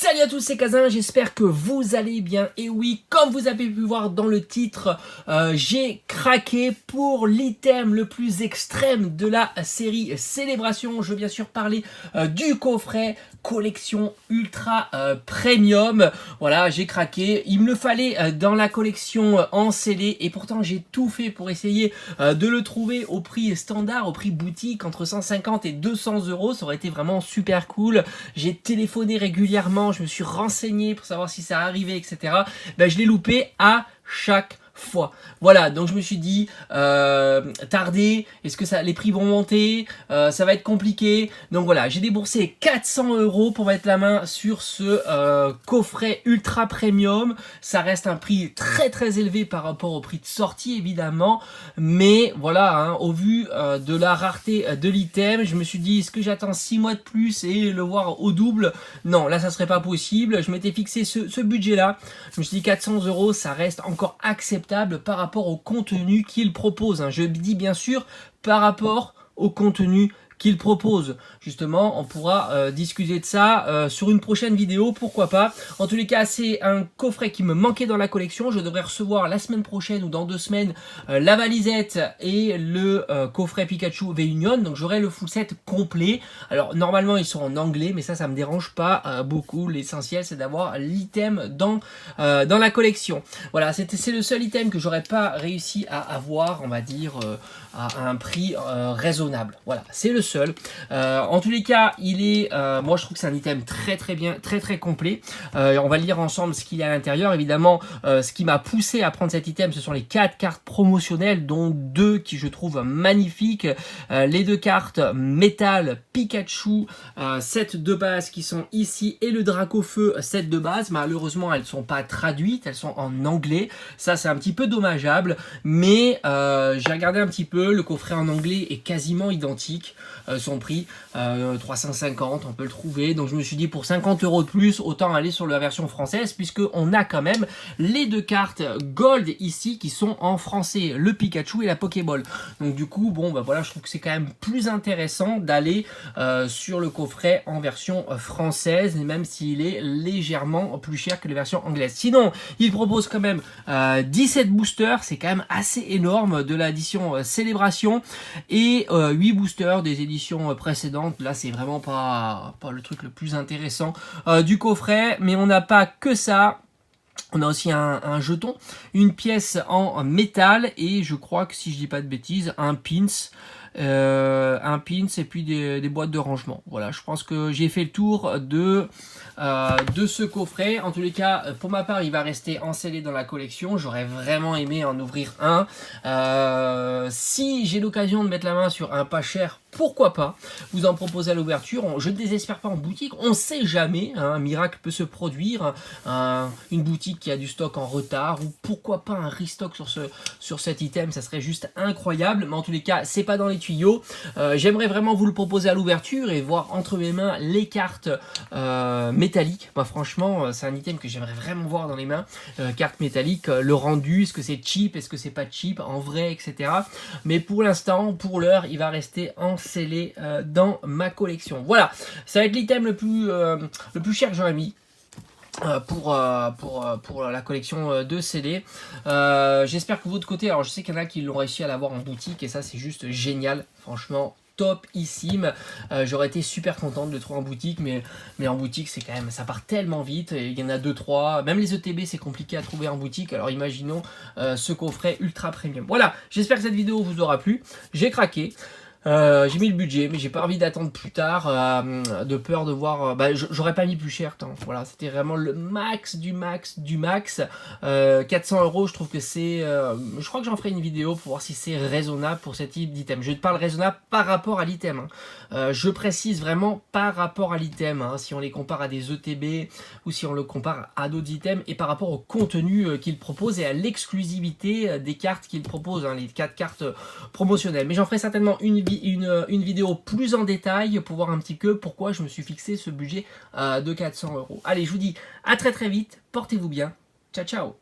Salut à tous, c'est Kazin, j'espère que vous allez bien. Et oui, comme vous avez pu voir dans le titre, j'ai craqué pour l'item le plus extrême de la série Célébration. Je veux bien sûr parler du coffret collection ultra premium. Voilà, j'ai craqué. Il me le fallait dans la collection en scellé et pourtant j'ai tout fait pour essayer de le trouver au prix standard, au prix boutique, entre 150 et 200 euros. Ça aurait été vraiment super cool. J'ai téléphoné régulièrement, je me suis renseigné pour savoir si ça arrivait, etc. Ben, je l'ai loupé à chaque fois. Voilà, donc je me suis dit, tardé, est-ce que les prix vont monter, ça va être compliqué. Donc voilà, j'ai déboursé 400 euros pour mettre la main sur ce coffret ultra premium. Ça reste un prix très très élevé par rapport au prix de sortie évidemment, mais voilà, hein, au vu de la rareté de l'item, je me suis dit, est-ce que j'attends 6 mois de plus et le voir au double? Non, là ça serait pas possible. Je m'étais fixé ce budget là, je me suis dit 400 euros, ça reste encore acceptable par rapport au contenu qu'il propose. Hein. Je dis bien sûr par rapport au contenu qu'il propose. Justement, on pourra discuter de ça sur une prochaine vidéo, pourquoi pas. En tous les cas, c'est un coffret qui me manquait dans la collection. Je devrais recevoir la semaine prochaine ou dans 2 semaines la valisette et le coffret Pikachu V-Union. Donc j'aurai le full set complet. Alors normalement, ils sont en anglais, mais ça me dérange pas beaucoup. L'essentiel, c'est d'avoir l'item dans la collection. Voilà, c'est le seul item que j'aurais pas réussi à avoir, on va dire, à un prix raisonnable. Voilà, c'est le seul. En tous les cas, il est, moi je trouve que c'est un item très très bien, très très complet. On va lire ensemble ce qu'il y a à l'intérieur. Évidemment, ce qui m'a poussé à prendre cet item, ce sont les 4 cartes promotionnelles, dont 2 qui je trouve magnifiques. Les 2 cartes métal Pikachu, set de base qui sont ici, et le Dracofeu set de base. Malheureusement, elles ne sont pas traduites, elles sont en anglais. Ça, c'est un petit peu dommageable, mais j'ai regardé un petit peu, le coffret en anglais est quasiment identique. Son prix 350, on peut le trouver, donc je me suis dit pour 50 euros de plus autant aller sur la version française, puisque on a quand même les 2 cartes gold ici qui sont en français, le Pikachu et la Pokéball. Donc du coup bon bah voilà, je trouve que c'est quand même plus intéressant d'aller sur le coffret en version française, même s'il est légèrement plus cher que les versions anglaises. Sinon il propose quand même 17 boosters, c'est quand même assez énorme, de l'édition Célébration, et 8 boosters des éditions précédentes. Là c'est vraiment pas le truc le plus intéressant du coffret, mais on n'a pas que ça. On a aussi un jeton, une pièce en métal, et je crois que si je dis pas de bêtises, un pins et puis des boîtes de rangement. Voilà, je pense que j'ai fait le tour de ce coffret. En tous les cas, pour ma part, il va rester scellé dans la collection. J'aurais vraiment aimé en ouvrir un. Si j'ai l'occasion de mettre la main sur un pas cher, pourquoi pas vous en proposer à l'ouverture. Je ne désespère pas en boutique, on sait jamais, hein, un miracle peut se produire, une boutique qui a du stock en retard, ou pourquoi pas un restock sur cet item, ça serait juste incroyable. Mais en tous les cas, c'est pas dans les tuyaux. J'aimerais vraiment vous le proposer à l'ouverture et voir entre mes mains les cartes métalliques. Bah, franchement, c'est un item que j'aimerais vraiment voir dans les mains. Cartes métalliques, le rendu, est-ce que c'est cheap, est-ce que c'est pas cheap, en vrai, etc. Mais pour l'instant, pour l'heure, il va rester scellé dans ma collection. Voilà, ça va être l'item le plus cher que j'aurais mis pour la collection de CD. J'espère que vous de côté, alors je sais qu'il y en a qui l'ont réussi à l'avoir en boutique, et ça c'est juste génial, franchement topissime. J'aurais été super content de le trouver en boutique, mais en boutique c'est quand même, ça part tellement vite, et il y en a 2-3, même les ETB c'est compliqué à trouver en boutique, alors imaginons ce coffret ultra premium. Voilà, j'espère que cette vidéo vous aura plu, j'ai craqué. J'ai mis le budget, mais j'ai pas envie d'attendre plus tard, de peur de voir, j'aurais pas mis plus cher, tant. Voilà, c'était vraiment le max du max du max. 400 euros, je trouve que c'est, je crois que j'en ferai une vidéo pour voir si c'est raisonnable pour ce type d'item. Je te parle raisonnable par rapport à l'item, hein. Je précise vraiment par rapport à l'item, hein, si on les compare à des ETB ou si on le compare à d'autres items, et par rapport au contenu qu'il propose et à l'exclusivité des cartes qu'il propose, hein, les 4 cartes promotionnelles. Mais j'en ferai certainement une vidéo plus en détail pour voir un petit peu pourquoi je me suis fixé ce budget de 400 euros. Allez, je vous dis à très très vite, portez-vous bien, ciao ciao.